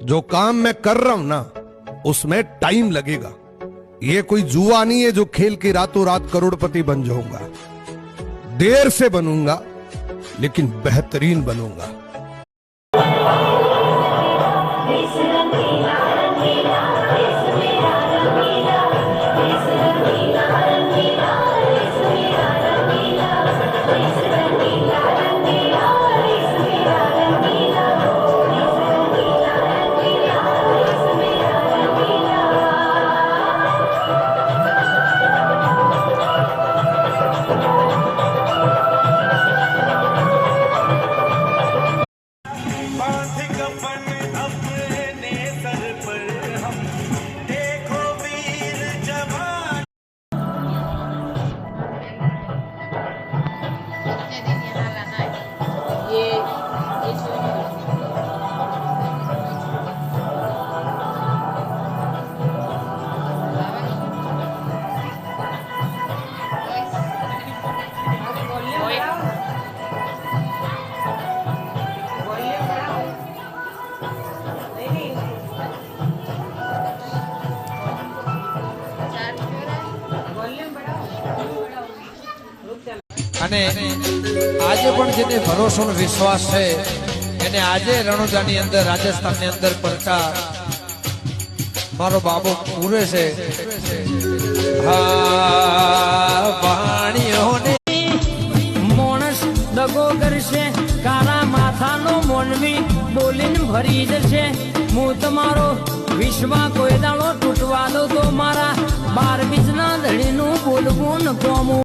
जो काम मैं कर रहा हूं ना उसमें टाइम लगेगा। ये कोई जुआ नहीं है जो खेल के रातों रात करोड़पति बन जाऊंगा। देर से बनूंगा लेकिन बेहतरीन बनूंगा। અને આજે પણ જેને ભરોસો અને વિશ્વાસ છે એને આજે રણુજાની અંદર રાજસ્થાનની અંદર પડતા મારો બાબો પૂરે છે। હા વાણીઓને માણસ દગો કરશે કાળા માથાનો મોનવી બોલીને ભરી જશે। હું તમારો વિશ્વા કોઈ દાડો તૂટવા દો તો મારા 12 બીજના ધણીનું બોલવું ન કોમું।